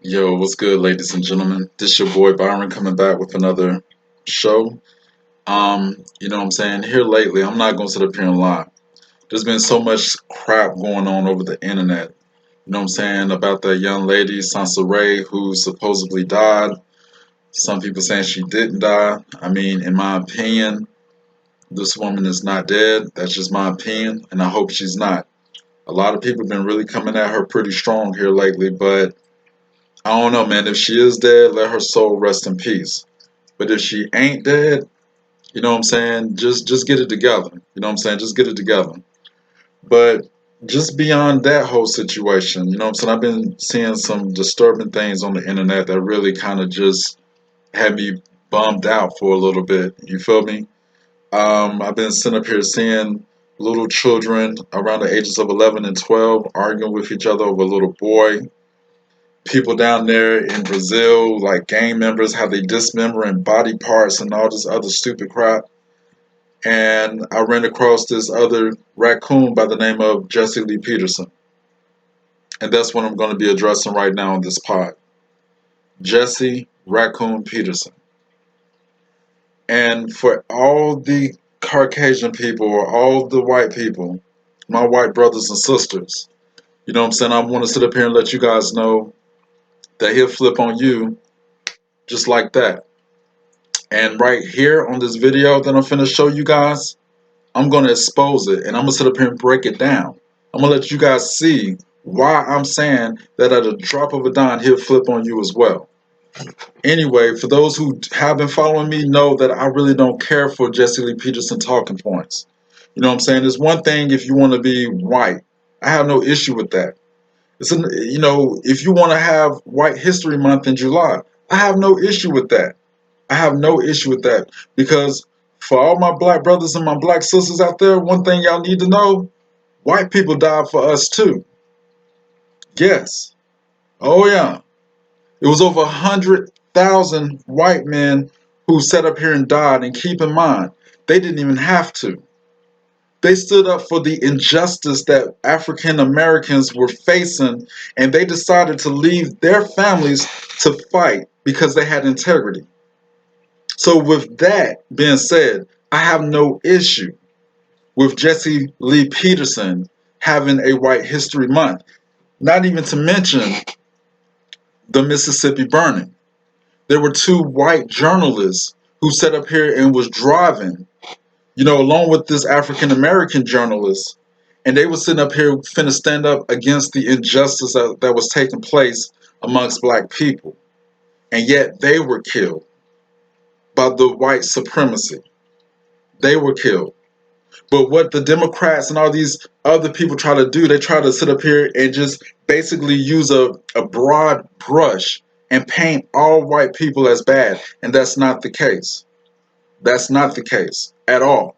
Yo, what's good, ladies and gentlemen? This your boy Byron coming back with another show. You know what I'm saying? Here lately, I'm not gonna sit up here and lie. There's been so much crap going on over the internet. You know what I'm saying? About that young lady, Sansa Ray, who supposedly died. Some people saying she didn't die. I mean, in my opinion, this woman is not dead. That's just my opinion, and I hope she's not. A lot of people have been really coming at her pretty strong here lately, but I don't know, man. If she is dead, let her soul rest in peace. But if she ain't dead, you know what I'm saying? Just get it together. You know what I'm saying? Just get it together. But just beyond that whole situation, you know what I'm saying? I've been seeing some disturbing things on the internet that really kind of just had me bummed out for a little bit. You feel me? I've been sitting up here seeing little children around the ages of 11 and 12 arguing with each other over a little boy. People down there in Brazil, like gang members, how they dismembering body parts and all this other stupid crap. And I ran across this other raccoon by the name of Jesse Lee Peterson. And that's what I'm going to be addressing right now on this pod. Jesse Raccoon Peterson. And for all the Caucasian people or all the white people, my white brothers and sisters, you know what I'm saying? I want to sit up here and let you guys know that he'll flip on you just like that. And right here on this video that I'm finna show you guys, I'm gonna expose it and I'm gonna sit up here and break it down. I'm gonna let you guys see why I'm saying that at a drop of a dime, he'll flip on you as well. Anyway, for those who have been following me, know that I really don't care for Jesse Lee Peterson talking points. You know what I'm saying? It's one thing if you want to be white. I have no issue with that. If you want to have White History Month in July, I have no issue with that. I have no issue with that because for all my black brothers and my black sisters out there, one thing y'all need to know, white people died for us too. Yes. Oh yeah. It was over 100,000 white men who sat up here and died, and keep in mind, they didn't even have to. They stood up for the injustice that African Americans were facing, and they decided to leave their families to fight because they had integrity. So, with that being said, I have no issue with Jesse Lee Peterson having a White History Month. Not even to mention the Mississippi burning. There were two white journalists who sat up here and was driving, along with this African American journalist, and they were sitting up here finna stand up against the injustice that was taking place amongst black people. And yet they were killed by the white supremacy. They were killed. But what the Democrats and all these other people try to do, they try to sit up here and just basically use a broad brush and paint all white people as bad. And that's not the case. That's not the case at all.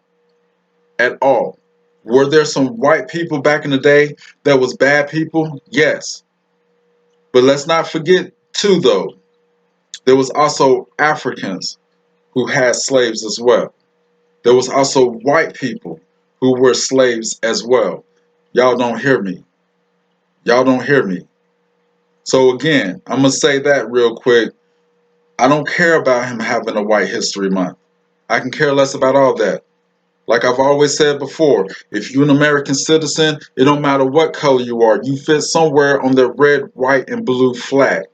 At all. Were there some white people back in the day that was bad people? Yes. But let's not forget too though, there was also Africans who had slaves as well. There was also white people who were slaves as well. Y'all don't hear me. Y'all don't hear me. So again, I'm going to say that real quick. I don't care about him having a White History Month. I can care less about all that. Like I've always said before, if you're an American citizen, it don't matter what color you are. You fit somewhere on the red, white, and blue flag.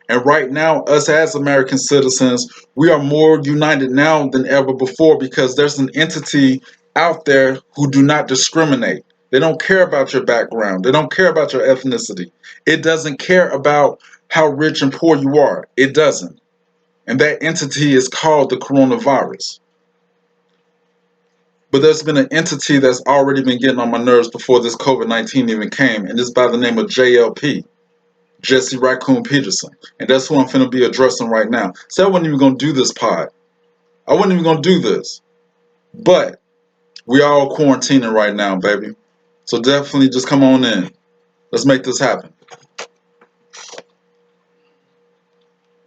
And right now, us as American citizens, we are more united now than ever before because there's an entity out there who do not discriminate. They don't care about your background. They don't care about your ethnicity. It doesn't care about how rich and poor you are. It doesn't. And that entity is called the coronavirus. But there's been an entity that's already been getting on my nerves before this COVID-19 even came, and it's by the name of JLP. Jesse Raccoon Peterson. And that's who I'm finna be addressing right now. So I wasn't even gonna do this pod. I wasn't even gonna do this. But we are all quarantining right now, baby. So definitely just come on in. Let's make this happen.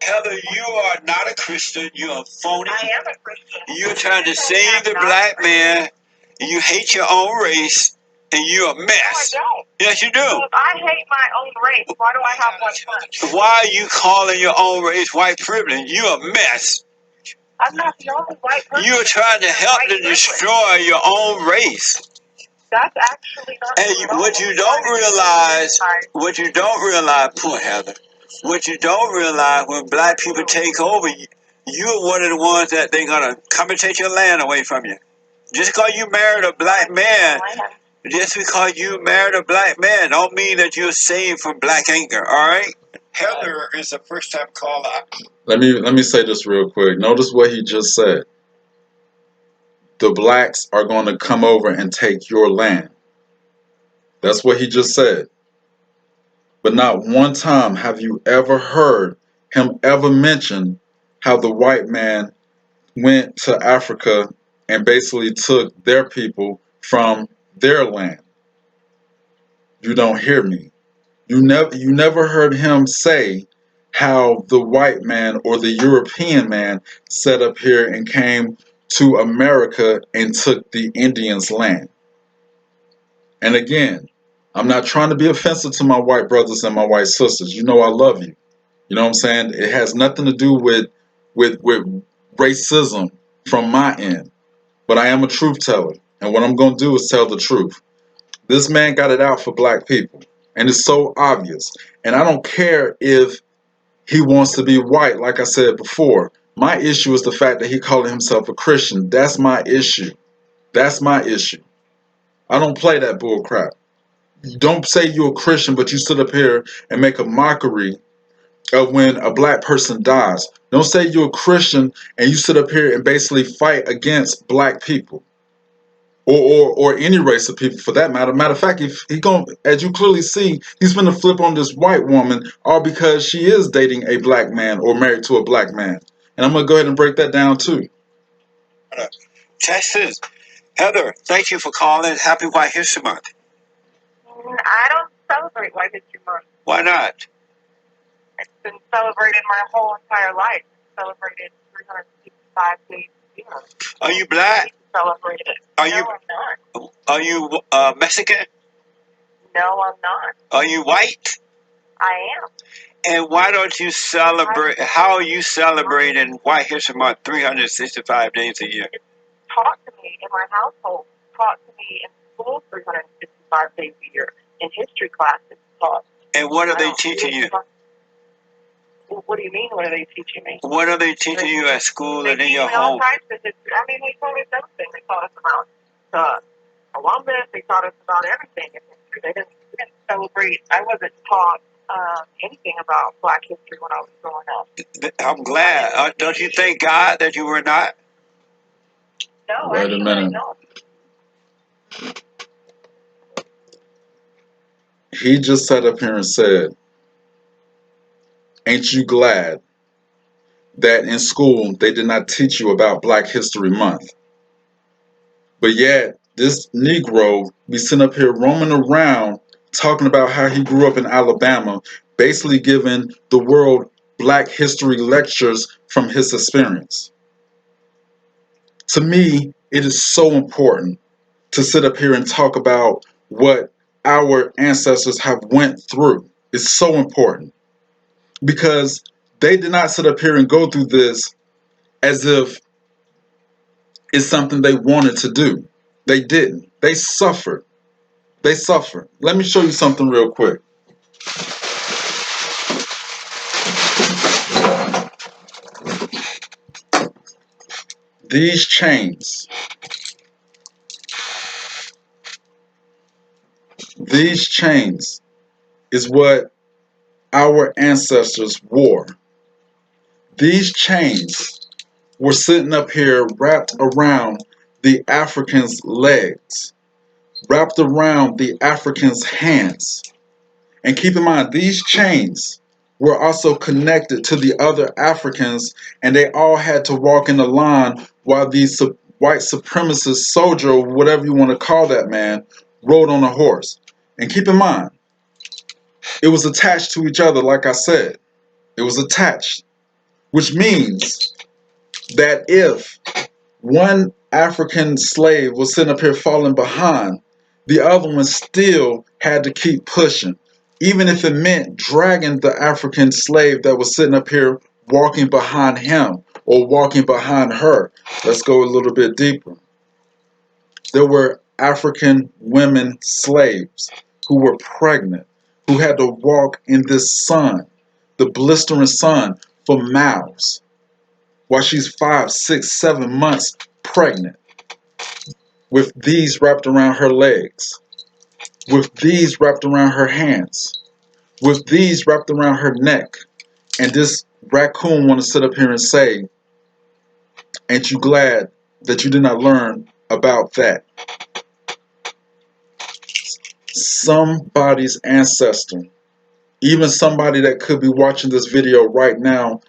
Heather, you are not a Christian. You're a phony. I am a Christian. You're trying to save the black man. You hate your own race. And you're a mess. No, I don't. Yes, you do. So if I hate my own race, why do I have one punch? Why are you calling your own race white privilege? You're a mess. I'm not the only white person. You're trying to help to destroy your own race. That's actually not And true at all. what you don't realize, poor Heather, what you don't realize when black people take over, you're one of the ones that they're going to come and take your land away from you. Just because you married a black man, don't mean that you're saved from black anger, all right? Heather is a first-time caller. Let me say this real quick. Notice what he just said. The blacks are going to come over and take your land. That's what he just said. But not one time have you ever heard him ever mention how the white man went to Africa and basically took their people from their land. You don't hear me. You never heard him say how the white man or the European man set up here and came to America and took the Indians' land. And again, I'm not trying to be offensive to my white brothers and my white sisters. You know I love you. You know what I'm saying? It has nothing to do with racism from my end. But I am a truth teller. And what I'm going to do is tell the truth. This man got it out for black people. And it's so obvious. And I don't care if he wants to be white, like I said before. My issue is the fact that he called himself a Christian. That's my issue. That's my issue. I don't play that bull crap. Don't say you're a Christian, but you sit up here and make a mockery of when a black person dies. Don't say you're a Christian and you sit up here and basically fight against black people. Or any race of people for that matter. Matter of fact, if he going, as you clearly see, he's gonna flip on this white woman all because she is dating a black man or married to a black man. And I'm gonna go ahead and break that down too. Texas. Heather, thank you for calling. Happy White History Month. I don't celebrate White History Month. Why not? It's been celebrated my whole entire life. It's celebrated 365 days a year. Are you black? Celebrate it. Are no, you? I'm not. Are you Mexican? No, I'm not. Are you white? I am. And why don't you celebrate? How are you celebrating White History Month 365 days a year? It's taught to me in my household. Taught to me in school 365 days a year. In history class, it's taught. And what are they teaching you? What do you mean? What are they teaching me? What are they teaching you at school and in your home? All types of history. I mean, they taught us everything. They taught us about Columbus. They taught us about everything in history. They didn't celebrate. I wasn't taught anything about Black history when I was growing up. I'm glad. Don't you thank God that you were not? No, wait a minute. No. He just sat up here and said, ain't you glad that in school they did not teach you about Black History Month? But yet, this Negro be sitting up here roaming around talking about how he grew up in Alabama, basically giving the world Black history lectures from his experience. To me, it is so important to sit up here and talk about what our ancestors have went through. It's so important because they did not sit up here and go through this as if it's something they wanted to do. They didn't. They suffered. They suffered. Let me show you something real quick. These chains. These chains is what our ancestors wore. These chains were sitting up here wrapped around the Africans' legs, wrapped around the Africans' hands. And keep in mind, these chains were also connected to the other Africans, and they all had to walk in a line while these white supremacist soldier, or whatever you want to call that man, rode on a horse. And keep in mind, it was attached to each other, like I said. It was attached, which means that if one African slave was sitting up here falling behind, The other one still had to keep pushing, even if it meant dragging the African slave that was sitting up here walking behind him or walking behind her. Let's go a little bit deeper. There were African women slaves who were pregnant, who had to walk in this sun, the blistering sun, for miles, while she's 5, 6, 7 months pregnant, with these wrapped around her legs, with these wrapped around her hands, with these wrapped around her neck. And this raccoon want to sit up here and say, ain't you glad that you did not learn about that? Somebody's ancestor, even somebody that could be watching this video right now,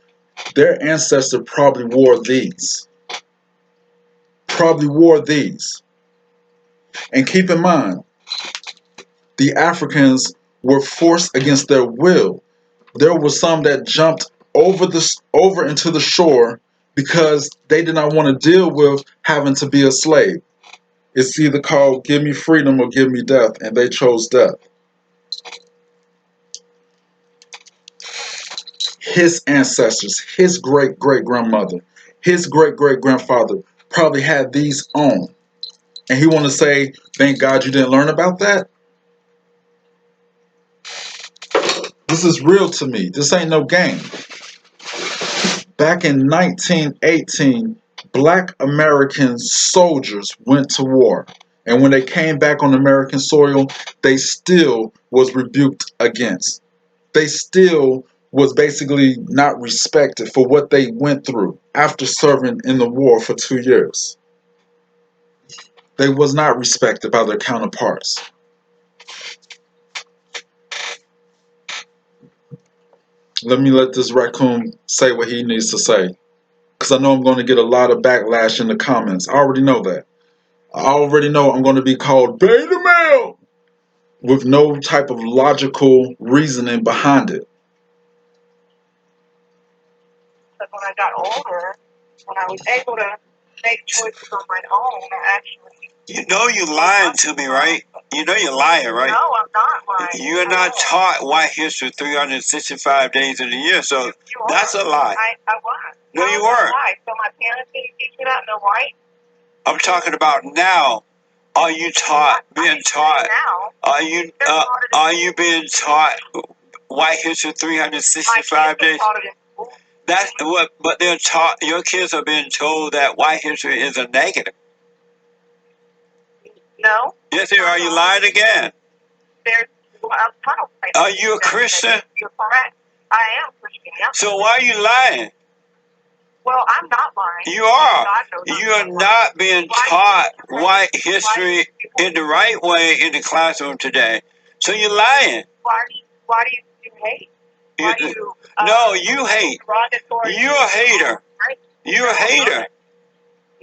their ancestor probably wore these. Probably wore these. And keep in mind, the Africans were forced against their will. There were some that jumped over into the shore because they did not want to deal with having to be a slave. It's either called give me freedom or give me death, and they chose death. His ancestors, his great-great-grandmother, his great-great-grandfather probably had these on. And he want to say, thank God you didn't learn about that? This is real to me. This ain't no game. Back in 1918, black American soldiers went to war. And when they came back on American soil, they still was rebuked against. They still was basically not respected for what they went through after serving in the war for 2 years. They was not respected by their counterparts. Let me let this raccoon say what he needs to say, because I know I'm going to get a lot of backlash in the comments. I already know that. I already know I'm going to be called beta male with no type of logical reasoning behind it. But when I got older, when I was able to make choices on my own, I actually. You know you lying to me, right? You know you're lying, right? No, I'm not lying. You're not taught white history 365 days of the year, so that's a lie. I was. No, you weren't. So my parents didn't teach me that, no white? I'm talking about now. Are you taught, being taught? Are you being taught white history 365 days? That's what, but they're taught. Your kids are being told that white history is a negative. No. Yes, they are. Are you lying again? Are you a Christian? You're correct. I am Christian. Yeah. So why are you lying? Well, I'm not lying. You are. You are not being taught white history in the right way in the classroom today. So you're lying. Why do you hate? No, you hate. You're a hater. You're a hater.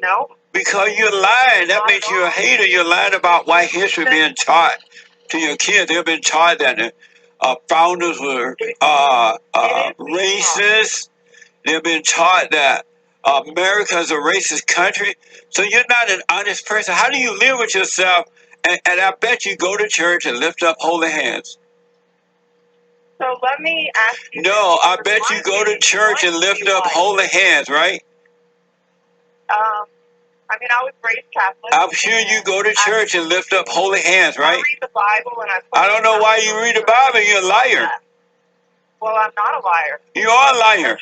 No. Because you're lying. That makes you a hater. You're lying about white history being taught to your kids. They've been taught that the founders were racist. They've been taught that America is a racist country. So you're not an honest person. How do you live with yourself? And I bet you go to church and lift up holy hands. So let me ask you. No, I bet you go to church and lift up holy hands, right? I mean, I was raised Catholic. I'm sure you go to church and lift up holy hands, right? I read the Bible and I don't know why you read the Bible. You're a liar. Well, I'm not a liar. You are a liar.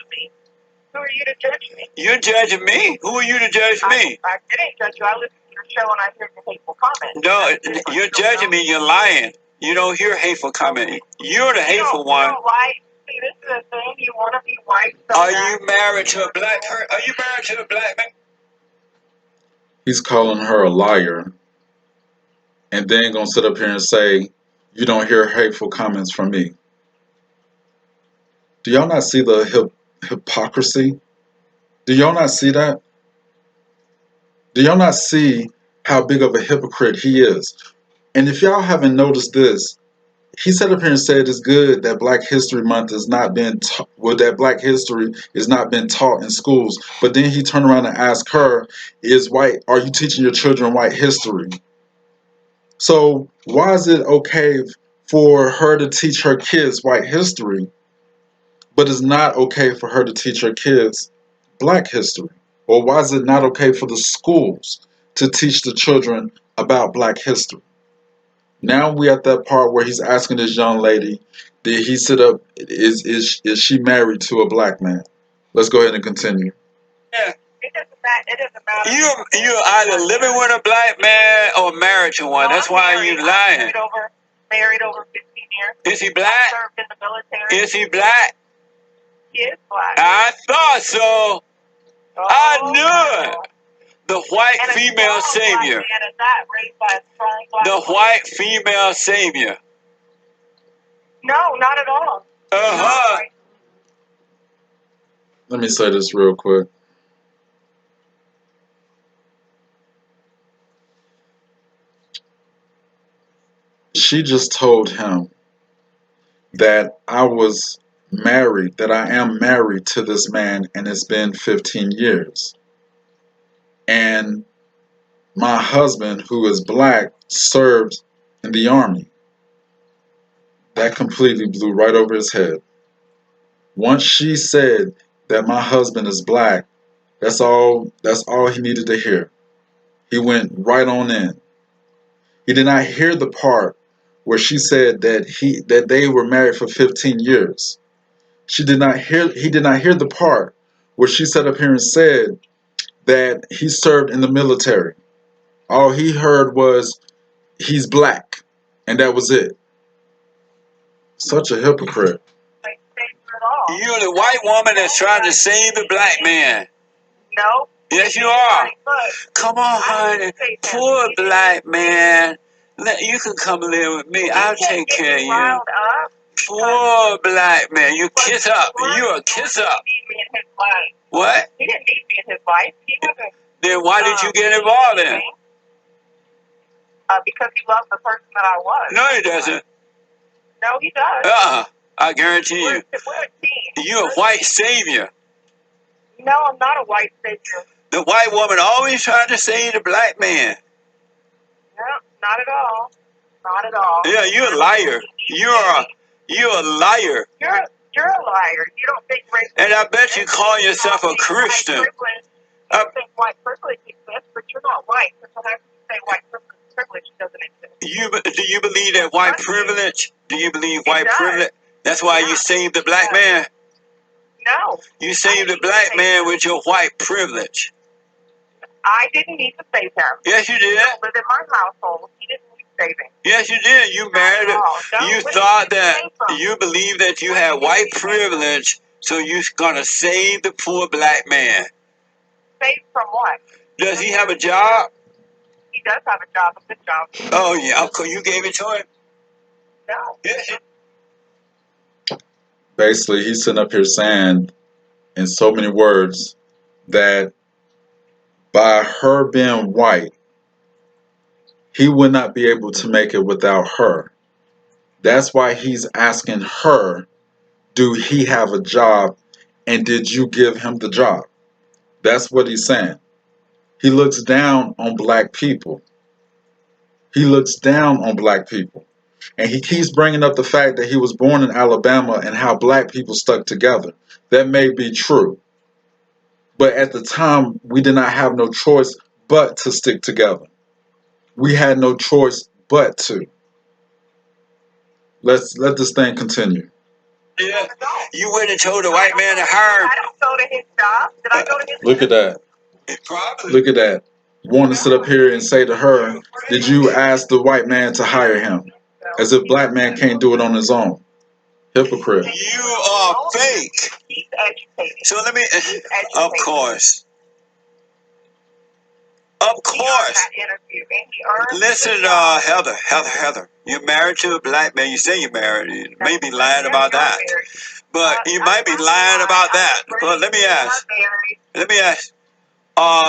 Who are you to judge me? You're judging me. Who are you to judge me? I didn't judge you. I listened to your show and I heard the hateful comments. No, you're judging me. You're lying. You don't hear hateful comment. You're the hateful one. You don't lie. See, this is the thing. You want to be white. Are you married to a black person? Are you married to a black man? He's calling her a liar, and then gonna sit up here and say, you don't hear hateful comments from me. Do y'all not see the hypocrisy? Do y'all not see that? Do y'all not see how big of a hypocrite he is? And if y'all haven't noticed this, he sat up here and said it's good that Black History Month is not being that Black history is not been taught in schools. But then he turned around and asked her, are you teaching your children white history? So why is it okay for her to teach her kids white history, but it's not okay for her to teach her kids black history? Or why is it not okay for the schools to teach the children about black history? Now we at that part where he's asking this young lady, did he sit up, is she married to a black man? Let's go ahead and continue. Yeah. It doesn't matter. You either living with a black man or married to one. That's why you lying. Married over 15 years. Is he black? Served in the military. Is he black? He is black. I thought so. Oh, I knew no. it. The white And female savior. Black man is that raised by a strong black The woman. white female savior. No, not at all. Uh-huh. Let me say this real quick. She just told him that I was married, that I am married to this man, and it's been 15 years. And my husband, who is black, served in the army. That completely blew right over his head. Once she said that my husband is black, that's all he needed to hear. He went right on in. He did not hear the part where she said that they were married for 15 years. He did not hear the part where she sat up here and said that he served in the military. All he heard was he's black, and that was it. Such a hypocrite. You're the white woman that's trying to save the black man. No. Yes, you are. Come on, honey. Poor black man. You can come live with me. I'll take care of you. Poor black man. You kiss up. You a kiss up. What? He didn't need me in his life. He wasn't. Then why did you get involved in? Because he loved the person that I was. No, he doesn't. No, he does. I guarantee you. We're a team. You're a white savior. No, I'm not a white savior. The white woman always trying to save the black man. No, not at all. Not at all. Yeah, you're a liar. You're a liar. You're a liar. You don't think race. And I bet you call yourself a Christian. You don't think white privilege exists, but you're not white. So how can you say white privilege doesn't exist? Do you believe that white privilege? Do you believe white privilege? That's why you saved the black man? No. You saved the black man with your white privilege. I didn't need to save him. Yes, you did. He lived in my household. He didn't need saving. Yes, you did. You married him. You thought that you believed that you had white privilege, so you're going to save the poor black man. Save from what? Does he have a job? He does have a job, a good job. Oh, yeah. You gave it to him? No. Yes. Basically, he's sitting up here saying in so many words that by her being white, he would not be able to make it without her. That's why he's asking her, do he have a job, and did you give him the job? That's what he's saying. He looks down on black people. He looks down on black people. And he keeps bringing up the fact that he was born in Alabama and how black people stuck together. That may be true. But at the time, we did not have no choice but to stick together. We had no choice but to. Let this thing continue. Yeah. You went and told the white man to hire him. I don't go to his job. Did I go to his Look at that. Probably. Look at that. Want to sit up here and say to her, did you ask the white man to hire him? As if black man can't do it on his own. Hypocrite. You are fake. He's educated. So let me, of course. Of course. Listen, Heather, you're married to a black man. You say you're married. You may be lying about that. But you might be lying about that. But let me ask.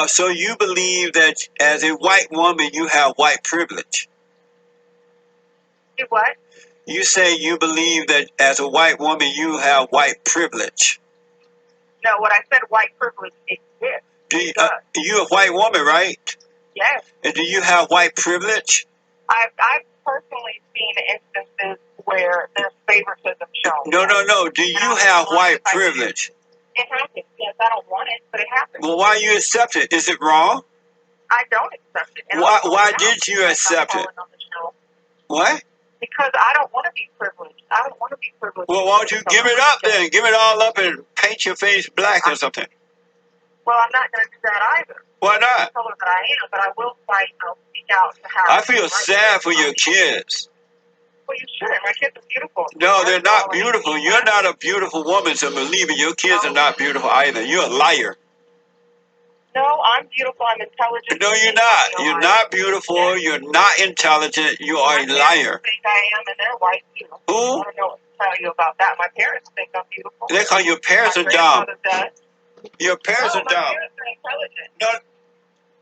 So you believe that as a white woman, you have white privilege? You what? You say you believe that as a white woman, you have white privilege. No, what I said, white privilege exists. You're a white woman, right? Yes. And do you have white privilege? I've personally seen instances where there's favoritism shown. No. Do you have white privilege? It happens. Yes, I don't want it, but it happens. Well, why you accept it? Is it wrong? I don't accept it. Why did you accept it? What? Because I don't want to be privileged. I don't want to be privileged. Well, why don't you give it up then? Give it all up and paint your face black or something. Well, I'm not going to do that either. Why not? I told her that I am, but I will fight and I'll speak out to have. I feel sad for your kids. Well, you shouldn't. My kids are beautiful. No, they're not beautiful. You're not a beautiful woman, so believe me, your kids are not beautiful either. You're a liar. No, I'm beautiful. I'm intelligent. No, you're not. You're not beautiful. You're not intelligent. You are a liar. I think I am, and they're white too. Who? I don't know what to tell you about that. My parents think I'm beautiful. They call your parents are dumb. Your parents are dumb. My parents are intelligent. No.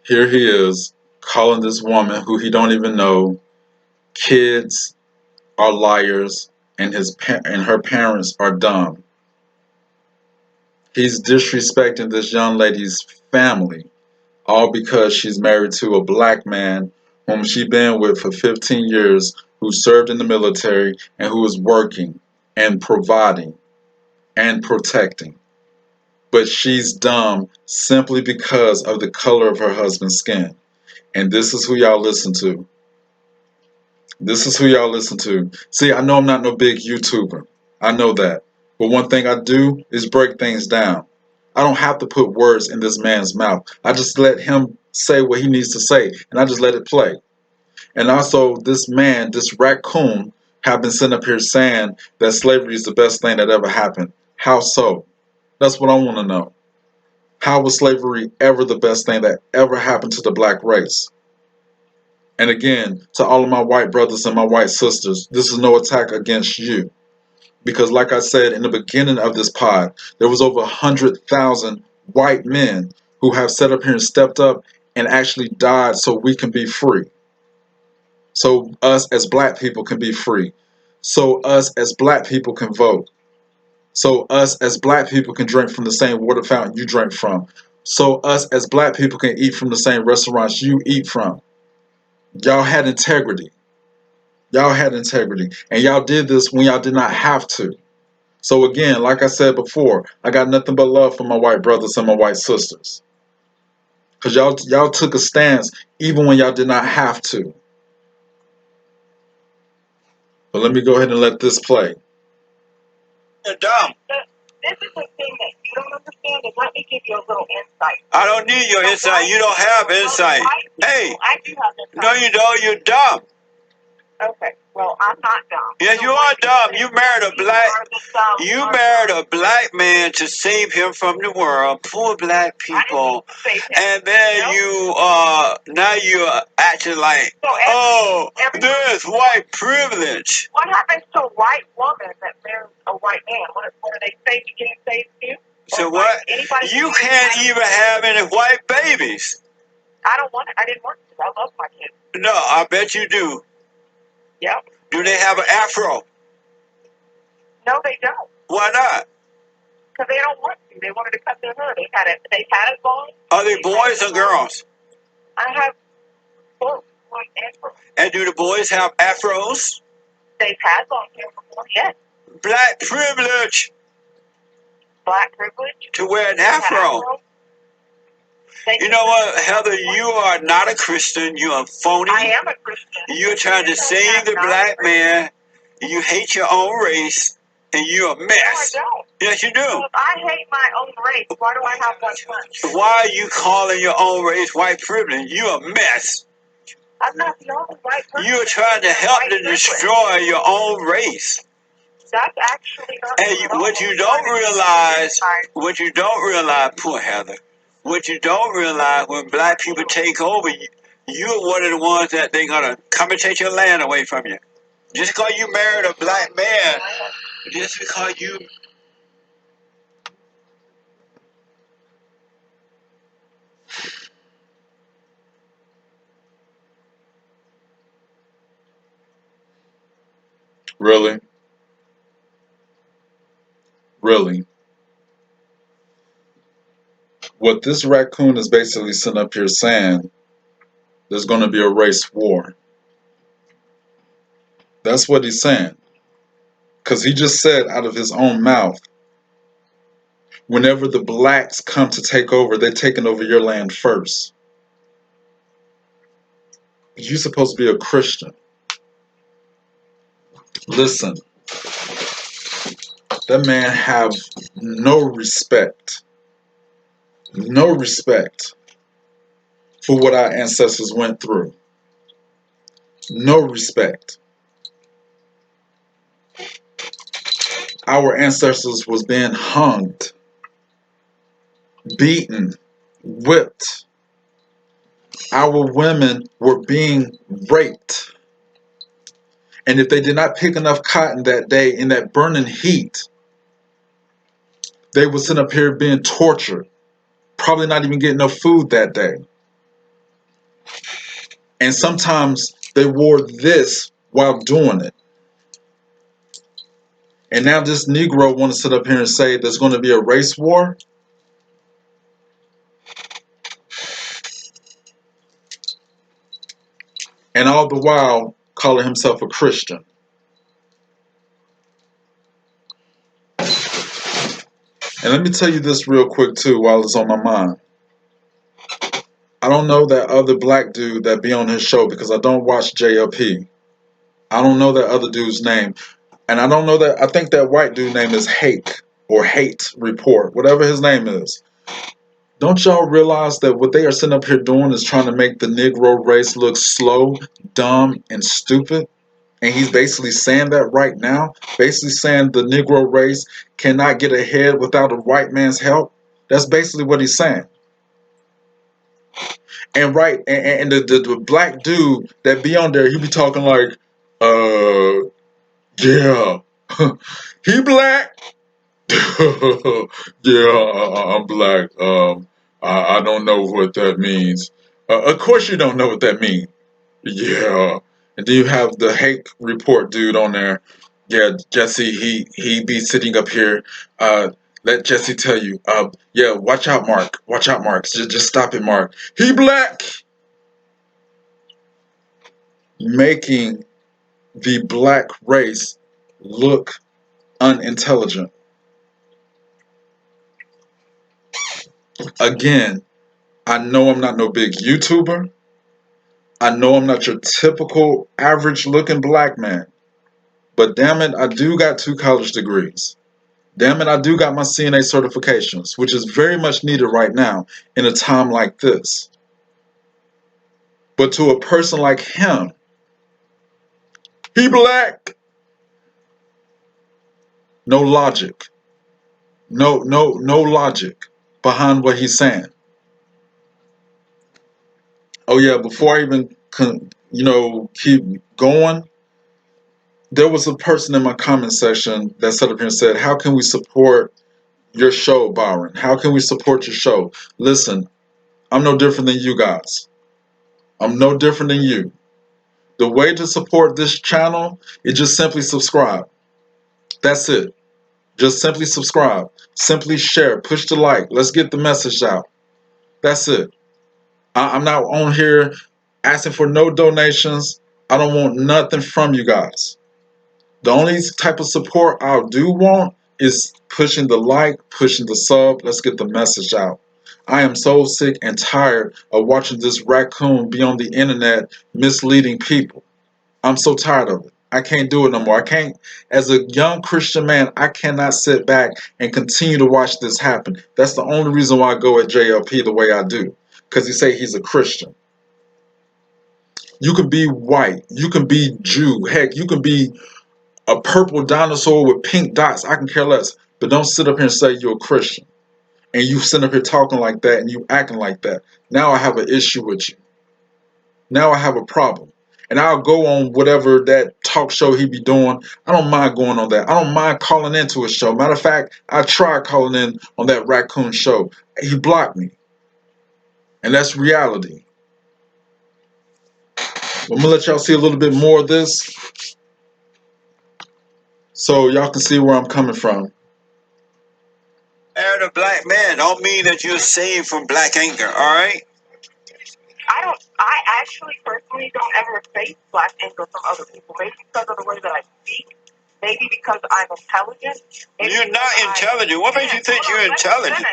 Here he is calling this woman who he don't even know kids are liars and her parents are dumb. He's disrespecting this young lady's family, all because she's married to a black man whom she's been with for 15 years, who served in the military and who is working and providing and protecting. But she's dumb simply because of the color of her husband's skin. And this is who y'all listen to. This is who y'all listen to. See, I know I'm not no big YouTuber. I know that. But one thing I do is break things down. I don't have to put words in this man's mouth. I just let him say what he needs to say, and I just let it play. And also, this man, this raccoon, have been sitting up here saying that slavery is the best thing that ever happened. How so? That's what I want to know. How was slavery ever the best thing that ever happened to the black race? And again, to all of my white brothers and my white sisters, this is no attack against you. Because like I said in the beginning of this pod, there was over 100,000 white men who have sat up here and stepped up and actually died so we can be free. So us as black people can be free. So us as black people can vote. So us as black people can drink from the same water fountain you drink from. So us as black people can eat from the same restaurants you eat from. Y'all had integrity. Y'all had integrity. And y'all did this when y'all did not have to. So again, like I said before, I got nothing but love for my white brothers and my white sisters. Because y'all took a stance even when y'all did not have to. But let me go ahead and let this play. You're dumb. This is the thing that you don't understand, and let me give you a little insight. I don't need your insight. You don't have insight. Hey. I do have insight. No, you don't. You're dumb. Okay. Well, I'm not dumb. Yes, you are dumb. You married a black man to save him from the world, poor black people, and then now you're acting like, there's white privilege. What happens to a white woman that marries a white man? What are they saved? You getting saved too? So what? You can't even have any white babies. I don't want it. I didn't want to. I love my kids. No, I bet you do. Yep. Do they have an afro? No, they don't. Why not? Because they don't want to. They wanted to cut their hair. They've had it long. Are they boys or girls? I have both boys and girls. And do the boys have afros? They've had long hair before, yes. Black privilege. Black privilege? To wear an afro. You know what, Heather, you are not a Christian. You're a phony. I am a Christian. You're trying to save the black man. You hate your own race, and you're a mess. No, I don't. Yes, you do. So if I hate my own race, why do I have one son? Why are you calling your own race white privilege? You're a mess. I'm not the only white person. You're trying to help to destroy your own race. That's actually not And what you don't realize, poor Heather, what you don't realize, when black people take over, you're one of the ones that they're going to come and take your land away from you. Just because you married a black man, just because you... Really? Really? What this raccoon is basically sitting up here saying, there's going to be a race war. That's what he's saying. Because he just said out of his own mouth, whenever the blacks come to take over, they're taking over your land first. You're supposed to be a Christian. Listen, that man have no respect. No respect for what our ancestors went through. No respect. Our ancestors was being hung, beaten, whipped. Our women were being raped. And if they did not pick enough cotton that day in that burning heat, they would sit up here being tortured, probably not even getting enough food that day. And sometimes they wore this while doing it. And now this Negro want to sit up here and say there's going to be a race war? And all the while calling himself a Christian. And let me tell you this real quick too while it's on my mind. I don't know that other black dude that be on his show because I don't watch JLP. I don't know that other dude's name. And I don't know that, I think that white dude name is Hake or Hate Report, whatever his name is. Don't y'all realize that what they are sitting up here doing is trying to make the Negro race look slow, dumb, and stupid? And he's basically saying that right now, basically saying the Negro race cannot get ahead without a white man's help. That's basically what he's saying. And right, and the black dude that be on there, he be talking like, yeah, he black. Yeah, I'm black. I don't know what that means. Of course you don't know what that means. Yeah. And then you have the hate report dude on there. Yeah, Jesse, he be sitting up here. Let Jesse tell you. Yeah, watch out, Mark. Watch out, Mark. Just stop it, Mark. He black. Making the black race look unintelligent. Again, I know I'm not no big YouTuber. I know I'm not your typical average looking black man. But damn it, I do got 2 college degrees. Damn it, I do got my CNA certifications, which is very much needed right now in a time like this. But to a person like him, he black. No logic. No logic behind what he's saying. Oh yeah, before I even keep going, there was a person in my comment section that sat up here and said, "How can we support your show, Byron? How can we support your show?" Listen, I'm no different than you guys. I'm no different than you. The way to support this channel is just simply subscribe. That's it. Just simply subscribe. Simply share. Push the like. Let's get the message out. That's it. I'm not on here asking for no donations. I don't want nothing from you guys. The only type of support I do want is pushing the like, pushing the sub. Let's get the message out. I am so sick and tired of watching this raccoon be on the internet misleading people. I'm so tired of it. I can't do it no more. I can't, as a young Christian man, I cannot sit back and continue to watch this happen. That's the only reason why I go at JLP the way I do. Because he say he's a Christian. You can be white. You can be Jew. Heck, you can be a purple dinosaur with pink dots. I can care less. But don't sit up here and say you're a Christian. And you sit up here talking like that and you acting like that. Now I have an issue with you. Now I have a problem. And I'll go on whatever that talk show he be doing. I don't mind going on that. I don't mind calling into a show. Matter of fact, I tried calling in on that raccoon show. He blocked me. And that's reality. I'm going to let y'all see a little bit more of this so y'all can see where I'm coming from. Married a black man don't mean that you're saved from black anger, all right? I actually personally don't ever face black anger from other people. Maybe because of the way that I speak. Maybe because I'm intelligent. You're not intelligent. What makes you think you're intelligent?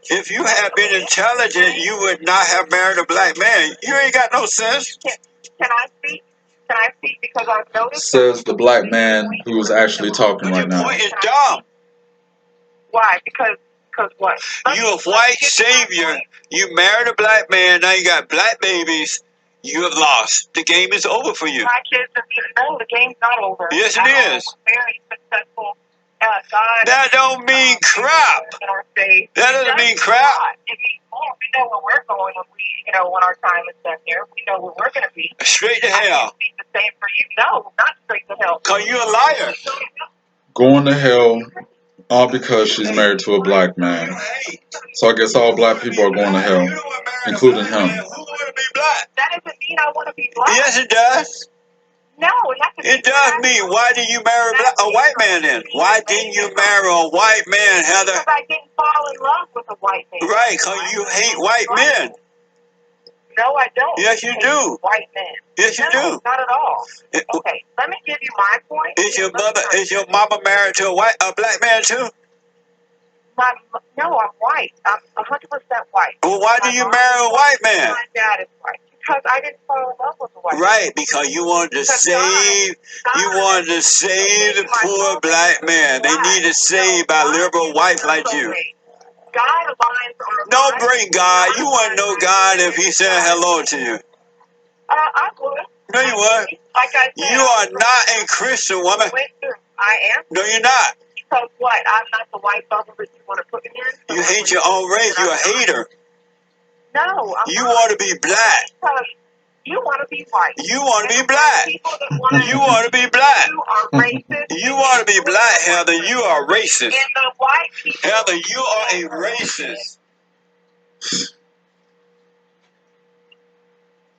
If you had been intelligent, you would not have married a black man. You ain't got no sense. Can I speak? Can I speak? Because I've noticed. Says the black man who is actually talking right now. Your point is dumb. Why? Because what? You a white savior. You married a black man. Now you got black babies. You have lost. The game is over for you. My kids are no, the game's not over. Yes, it is. Very successful. God. That don't mean crap. That doesn't mean crap. It means more. We know where we're going when when our time is done here. We know where we're going to be. Straight to hell. I speak the same for you. No, not straight to hell. Cause you're a liar. Going to hell all because she's married to a black man. So I guess all black people are going to hell, including him. Who want to be black? That doesn't mean I want to be black. Yes, it does. No, it does mean. Why did you marry a white man then? Why didn't you marry a white man, Heather? Because I didn't fall in love with a white man. Right, because you hate white men. No, I don't. Yes, you do. White men. Yes, you do. Not at all. Okay, let me give you my point. Is your mama married to a black man too? No, I'm white. I'm 100% white. Well, why do you marry a white man? My dad is white. Because I didn't fall in love with a white man. Right, because you wanted to save the poor black man. They needed saved by a liberal wife like you. God aligns our Don't bring God. You wouldn't know God if he said hello to you. I would. No, you wouldn't. Like I said, you are not a Christian woman. I am. No, you're not. Because what? I'm not the white bubble that you want to put me in? You hate your own race. You're a hater. No. You want to be black. You want to be white. You want to be black. You want to be black. You are racist. You want to be black, Heather. You are racist. And the white people. Heather, you are a racist.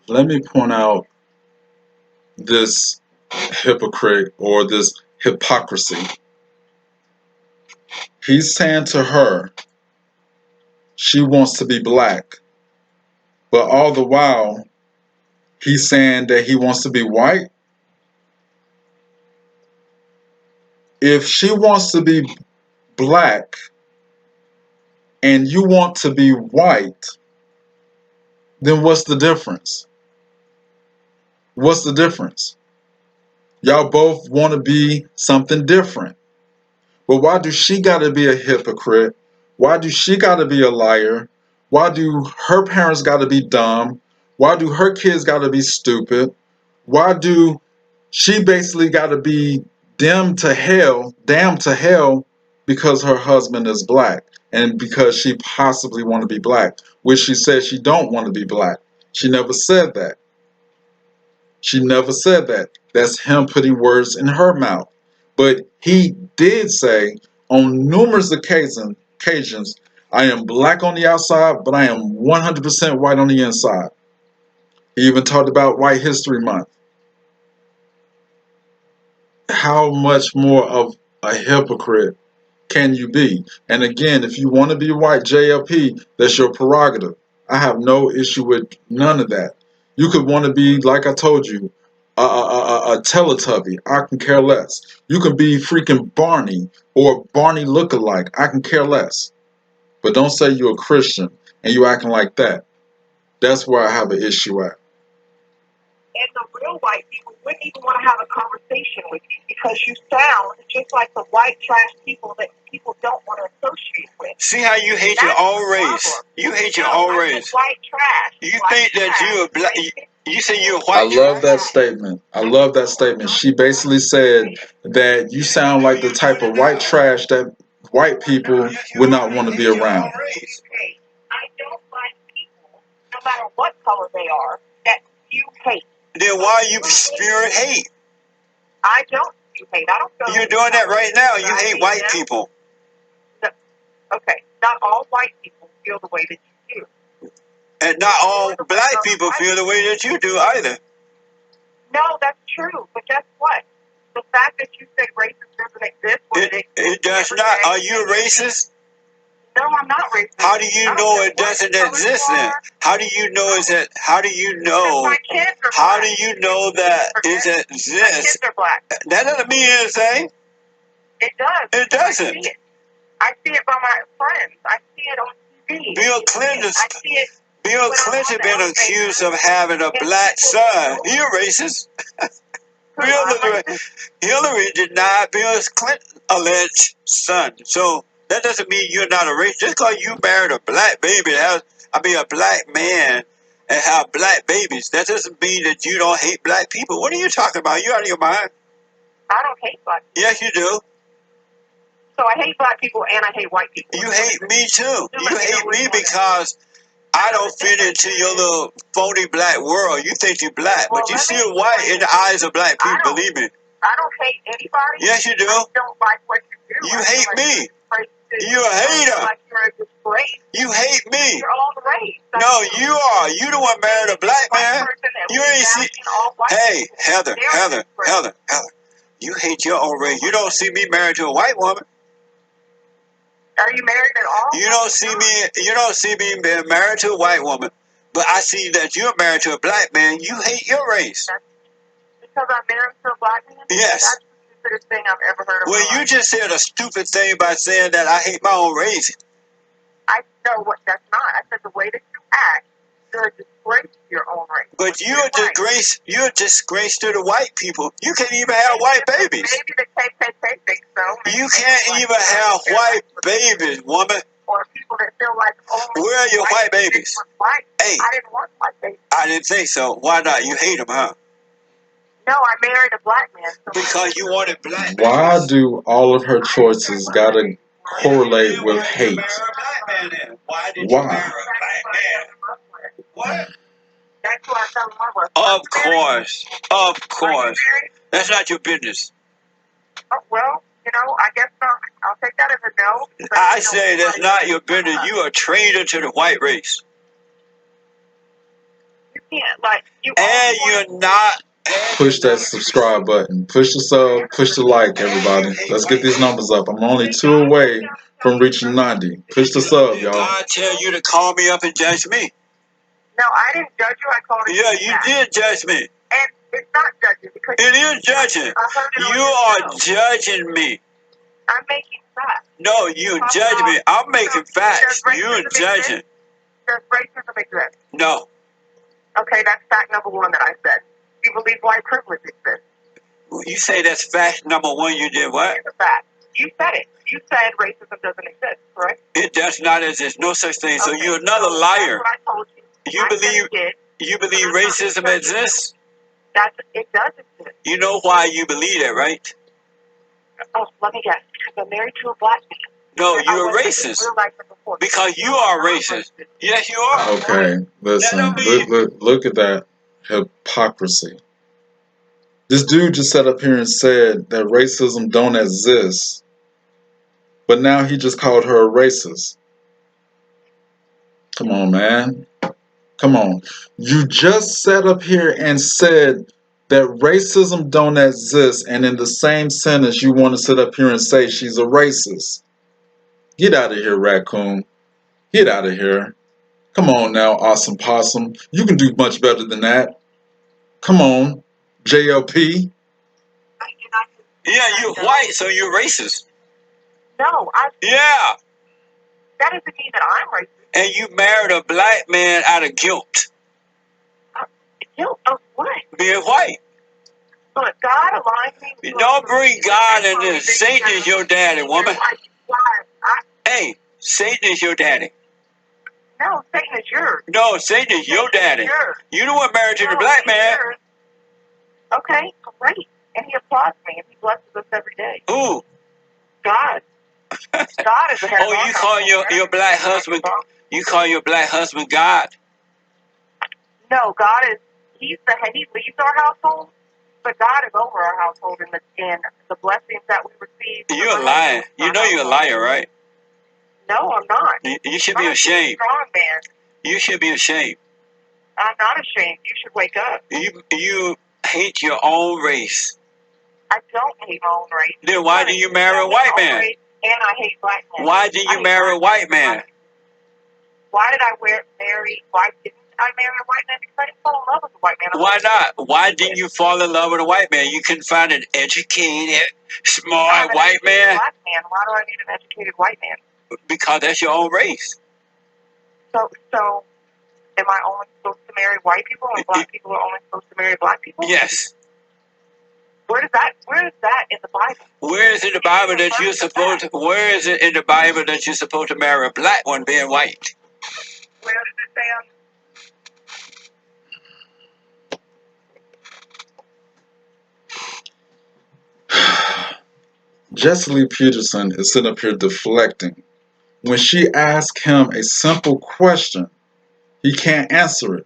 Let me point out this hypocrite or this hypocrisy. He's saying to her, she wants to be black, but all the while, he's saying that he wants to be white. If she wants to be black and you want to be white, then what's the difference? What's the difference? Y'all both want to be something different. But why do she got to be a hypocrite? Why do she got to be a liar? Why do her parents got to be dumb? Why do her kids got to be stupid? Why do she basically got to be damned to hell because her husband is black and because she possibly want to be black, which she said she don't want to be black. She never said that. She never said that. That's him putting words in her mouth. But he did say on numerous occasions, I am black on the outside, but I am 100% white on the inside. He even talked about White History Month. How much more of a hypocrite can you be? And again, if you want to be white, JLP, that's your prerogative. I have no issue with none of that. You could want to be, like I told you, a Teletubby. I can care less. You can be freaking Barney or Barney lookalike. I can care less. But don't say you're a Christian and you acting like that. That's where I have an issue at. And the real white people wouldn't even want to have a conversation with you because you sound just like the white trash people that people don't want to associate with. See how you hate your own race. You hate your own race. White trash. You think that you are black. You say you're I white. love that statement. I love that statement. She basically said that you sound like the type of white trash that white people would not want to be around. I don't like people, no matter what color they are, that you hate. Then why are you spewing hate? I don't spew hate. I don't. You're doing that right now. You hate white people. Okay, not all white people feel the way that you do. And not all black people feel the way that you do either. No, that's true. But guess what? The fact that you said racism doesn't exist. It does not. Are you a racist? No, I'm not racist. How do you know it doesn't exist then? How do you know is that? How do you know? My kids are How black. do you know that it My kids exists? are black. That doesn't mean anything. It does. It doesn't. I see it by my friends. I see it on TV. Bill Clinton. I see it. Bill Clinton been accused of having a black son. He a racist. Hillary denied Bill Clinton alleged son. So that doesn't mean you're not a racist. Just because you married a black baby, a black man, and have black babies, that doesn't mean that you don't hate black people. What are you talking about? You out of your mind? I don't hate black people. Yes, you do. So I hate black people and I hate white people. You hate me too. You hate me because I don't fit into your little phony black world. You think you're black, but you're still white in the eyes of black people, believe me. I don't hate anybody. Yes, you do. I don't like what you do. You hate me. You're a hater. Like you're a disgrace. You hate me. You're all the race. No, you are. You the one married a black man. You ain't see. Hey, Heather. You hate your own race. You don't see me married to a white woman. Are you married at all? You don't see me being married to a white woman. But I see that you're married to a black man. You hate your race. Because I'm married to a black man? Yes. That's the stupidest thing I've ever heard of. Well, you just said a stupid thing by saying that I hate my own race. I know what that's not. I said the way that you act, you're a disgrace to your own race. But you're a disgrace to the white people. You can't even have white babies. Maybe the KKK thinks so. You can't even have white babies, woman. Or people that feel like only where are your white babies? Hey, I didn't want white babies. I didn't think so. Why not? You hate them, huh? No, I married a black man. So because you wanted black babies. Why do all of her choices gotta correlate with hate? Why did you marry a black man? What? That's why I fell in love with. Of course. That's not your business. Oh, well, I guess not. I'll take that as a no. I say that's not your business. You are a traitor to the white race. You can't, and you're not. Push that subscribe button. Push the sub. Push the like, everybody. Let's get these numbers up. I'm only 2 away from reaching 90. Push the sub, y'all. God tell you to call me up and judge me. No, I didn't judge you. I called you. Yeah, you did judge me. And it's not judging because it is judging. You are judging me. I'm making facts. No, you judge me. I'm making facts. You're judging. Does racism exist? No. Okay, that's fact number one that I said. You believe white privilege exists? You say that's fact number one. You did what? It's a fact. You said it. You said racism doesn't exist, correct? It does not exist. No such thing. So you're another liar. That's what I told you. You believe racism exists? It does exist. You know why you believe that, right? Oh, let me guess. Because I'm married to a black man. No, you're a racist. Because you are racist. Yes, you are. Okay, listen. Look at that hypocrisy. This dude just sat up here and said that racism don't exist, but now he just called her a racist. Come on, man. Come on. You just sat up here and said that racism don't exist, and in the same sentence you want to sit up here and say she's a racist. Get out of here, raccoon. Get out of here. Come on now, awesome possum. You can do much better than that. Come on, JLP. Yeah, you're white, so you're racist. No, yeah. That doesn't mean that I'm racist. And you married a black man out of guilt. Guilt of what? Being white. But God aligned me. Don't bring God in this. Satan is your daddy, woman. Hey, Satan is your daddy. No, Satan is yours. No, Satan is your daddy. You the one married to the black man. Okay, great. And he applauds me and he blesses us every day. Who? God. God is the head of our you call your black husband. You call your black husband God? No, God is. He's the head. He leads our household, but God is over our household and the blessings that we receive. You're lying. You know you're a liar, right? No, I'm not. You should be ashamed. I'm a strong man. You should be ashamed. I'm not ashamed. You should wake up. You hate your own race. I don't hate my own race. Then why do you marry a white man? And I hate black men. Why did you marry a white man? Why did I marry? Why didn't I marry a white man? Because I didn't fall in love with a white man. Why not? Why didn't you fall in love with a white man? You couldn't find an educated, smart white man? Black man. Why do I need an educated white man? Because that's your own race. So am I only supposed to marry white people, and black people are only supposed to marry black people? Yes. Where is that in the Bible? Where is it in the Bible that you're supposed to? Where is it in the Bible that you're supposed to marry a black one being white? Where does it say? Jesse Lee Peterson is sitting up here deflecting. When she asks him a simple question, he can't answer it.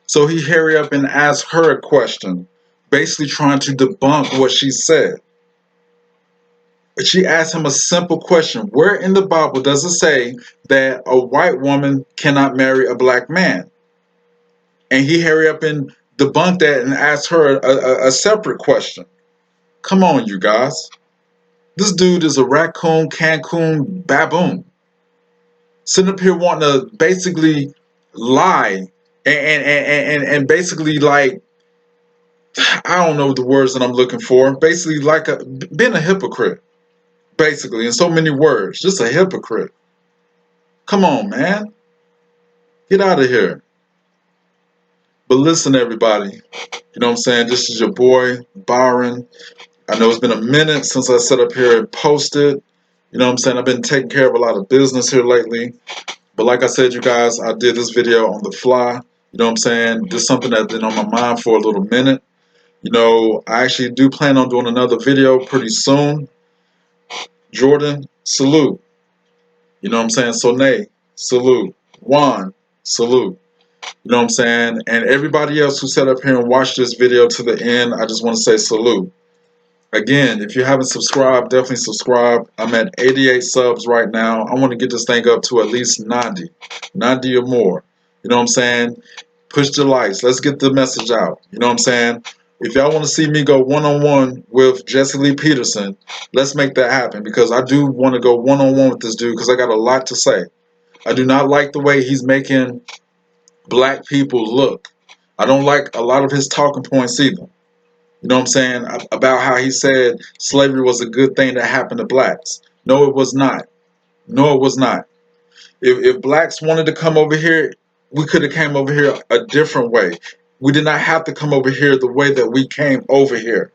So he hurry up and ask her a question, basically trying to debunk what she said. She asked him a simple question. Where in the Bible does it say that a white woman cannot marry a black man? And he hurry up and debunked that and asked her a separate question. Come on, you guys. This dude is a raccoon, Cancun baboon. Sitting up here wanting to basically lie and basically like, I don't know the words that I'm looking for. Basically like being a hypocrite. Basically, in so many words. Just a hypocrite. Come on, man. Get out of here. But listen, everybody. You know what I'm saying? This is your boy, Byron. I know it's been a minute since I sat up here and posted. You know what I'm saying? I've been taking care of a lot of business here lately. But like I said, you guys, I did this video on the fly. You know what I'm saying? This is something that's been on my mind for a little minute. You know, I actually do plan on doing another video pretty soon. Jordan, salute. You know what I'm saying? Sonae, salute. Juan, salute. You know what I'm saying? And everybody else who sat up here and watched this video to the end, I just want to say salute. Again, if you haven't subscribed, definitely subscribe. I'm at 88 subs right now. I want to get this thing up to at least 90 or more. You know what I'm saying? Push the likes. Let's get the message out. You know what I'm saying? If y'all want to see me go one-on-one with Jesse Lee Peterson, let's make that happen, because I do want to go one-on-one with this dude because I got a lot to say. I do not like the way he's making black people look. I don't like a lot of his talking points either. You know what I'm saying? About how he said slavery was a good thing that happened to blacks. No, it was not. No, it was not. If blacks wanted to come over here, we could have came over here a different way. We did not have to come over here the way that we came over here.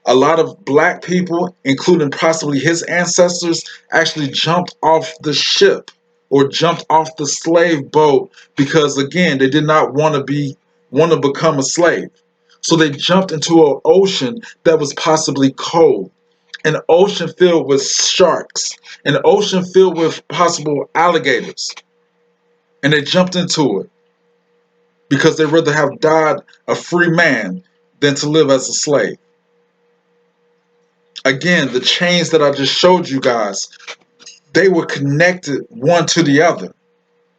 A lot of black people, including possibly his ancestors, actually jumped off the ship or jumped off the slave boat because, again, they did not want to become a slave. So they jumped into an ocean that was possibly cold, an ocean filled with sharks, an ocean filled with possible alligators. And they jumped into it because they'd rather have died a free man than to live as a slave. Again, the chains that I just showed you guys, they were connected one to the other.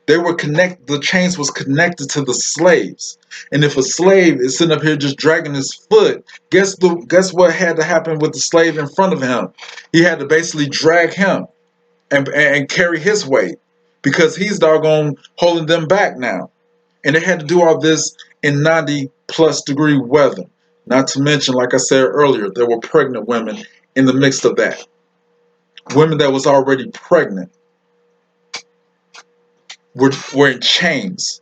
They were connected. The chains was connected to the slaves. And if a slave is sitting up here just dragging his foot, guess what had to happen with the slave in front of him? He had to basically drag him and carry his weight because he's doggone holding them back now. And they had to do all this in 90 plus degree weather. Not to mention, like I said earlier, there were pregnant women in the midst of that. Women that was already pregnant were in chains.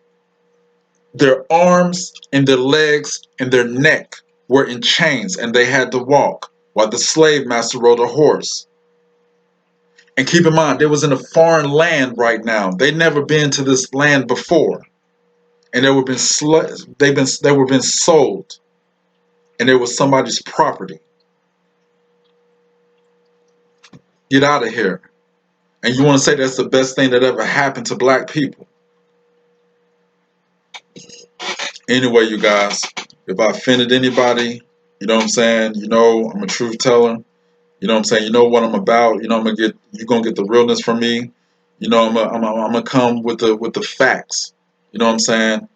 Their arms and their legs and their neck were in chains, and they had to walk while the slave master rode a horse. And keep in mind, they was in a foreign land right now. They'd never been to this land before, and they were being sold, and it was somebody's property. Get out of here. And you want to say that's the best thing that ever happened to black people? Anyway, you guys, if I offended anybody, you know what I'm saying? You know, I'm a truth teller. You know what I'm saying? You know what I'm about. You know, you're gonna get the realness from me. You know, I'm gonna come with the facts. You know what I'm saying?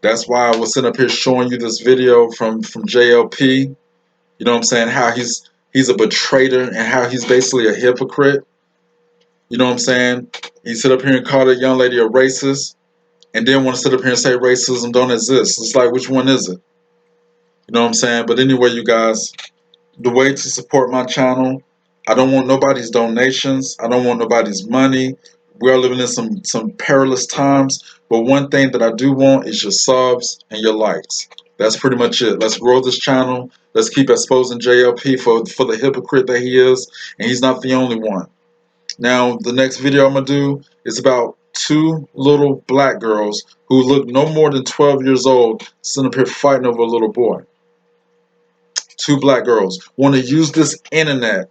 That's why I was sitting up here showing you this video from JLP. You know what I'm saying? How he's a betrayer and how he's basically a hypocrite. You know what I'm saying? He sit up here and call that young lady a racist, and then want to sit up here and say racism don't exist. It's like, which one is it? You know what I'm saying? But anyway, you guys, the way to support my channel, I don't want nobody's donations. I don't want nobody's money. We are living in some perilous times. But one thing that I do want is your subs and your likes. That's pretty much it. Let's grow this channel. Let's keep exposing JLP for the hypocrite that he is. And he's not the only one. Now, the next video I'm going to do is about two little black girls who look no more than 12 years old sitting up here fighting over a little boy. Two black girls want to use this internet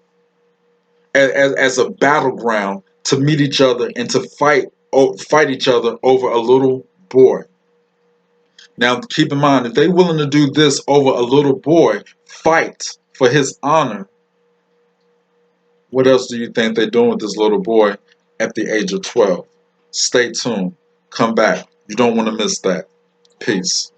as a battleground to meet each other and to fight each other over a little boy. Now, keep in mind, if they're willing to do this over a little boy, fight for his honor, what else do you think they're doing with this little boy at the age of 12? Stay tuned. Come back. You don't want to miss that. Peace.